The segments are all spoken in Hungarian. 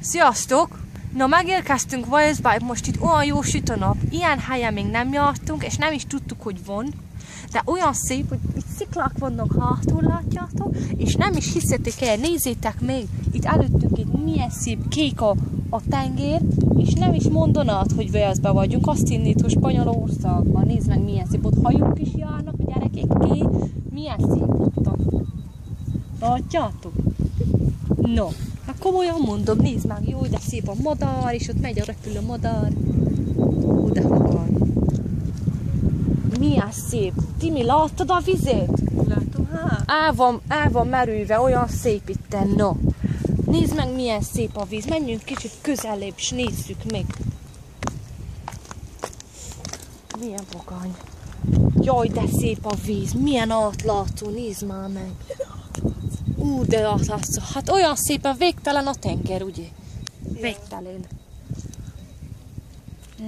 Sziasztok! Na, megérkeztünk Walesbe, most itt olyan jó süt a nap. Ilyen helyen még nem jártunk, és nem is tudtuk, hogy van. De olyan szép, hogy itt sziklák vannak hátul, látjátok? És nem is hiszitek el, nézzétek még, itt előttünk itt milyen szép kék a tenger, és nem is mondanád, hogy Walesbe vagyunk. Azt hinnéd, hogy Spanyolországban. Nézd meg, milyen szép, ott hajók is járnak, a gyerekekké. Milyen szép ott. Látjátok? No. Hát komolyan mondom, nézd meg, jó, de szép a madár, és ott megy a repülő madár. De magány. Milyen szép. Timi, láttad a vizet? Látom, hát. El van merülve, olyan szép itten, no. Nézd meg, milyen szép a víz. Menjünk kicsit közelébb, és nézzük meg. Milyen magány. Jaj, de szép a víz. Milyen átlátszó, nézd már meg. De átlátszó. Hát olyan szépen végtelen a tenger, ugye? Végtelen.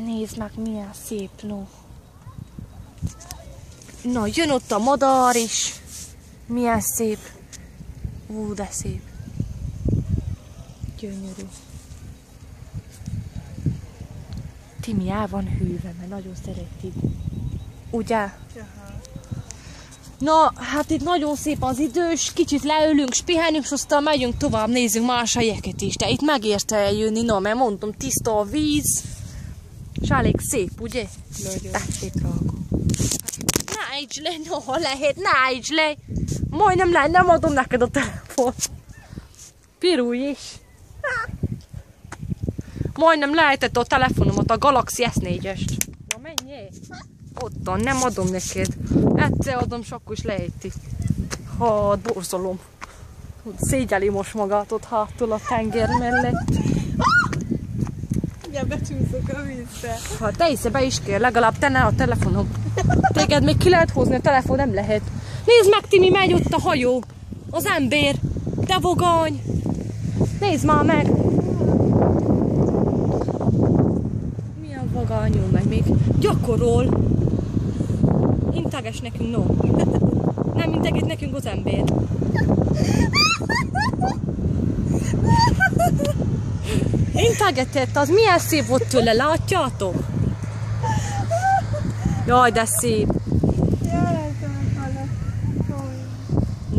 Nézd meg, milyen szép, no. Na, jön ott a madár is. Milyen szép. De szép. Gyönyörű. Timi el van hűve, mert nagyon szereti. Ugye? Jaha. Na, hát itt nagyon szép az idő, és kicsit leülünk, és pihenünk, és aztán megyünk tovább, nézzünk más helyeket is. De itt megérte eljönni, na, mert mondom, tiszta a víz, és elég szép, ugye? Nagyon. Tessék, drága. Ne ejtsd le, no, ha lehet, ne ejtsd le. Majdnem le, nem adom neked a telefon. Pirulj is. Majdnem lejtette a telefonomat, a Galaxy S4-est. Na menjél. Ottan, nem adom neked. Egyszer adom, és akkor is lejti. Hát, borzolom. Szégyeli most magát ott hátul a tenger mellett. Ja, becsúszok a vízbe. Hát te hisz, be is kér, legalább te ne a telefonom. Téged még ki lehet hozni, a telefon nem lehet. Nézd meg, Timi, megy ott a hajó. Az ember. Te vogány. Nézd már meg. Milyen vagányul meg még. Gyakorol. Integes nekünk, no. Nem integet nekünk az ember. Integetett, az milyen szép volt tőle, látjátok? Jaj, de szép.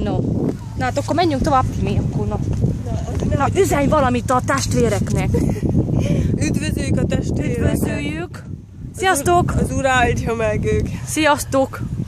No. Na hát akkor menjünk tovább, mi akkor, na. Na, üzenj valamit a testvéreknek. Üdvözöljük a testvéreket. Üdvözöljük. Sziasztok! Az Úr áldja meg ők. Sziasztok!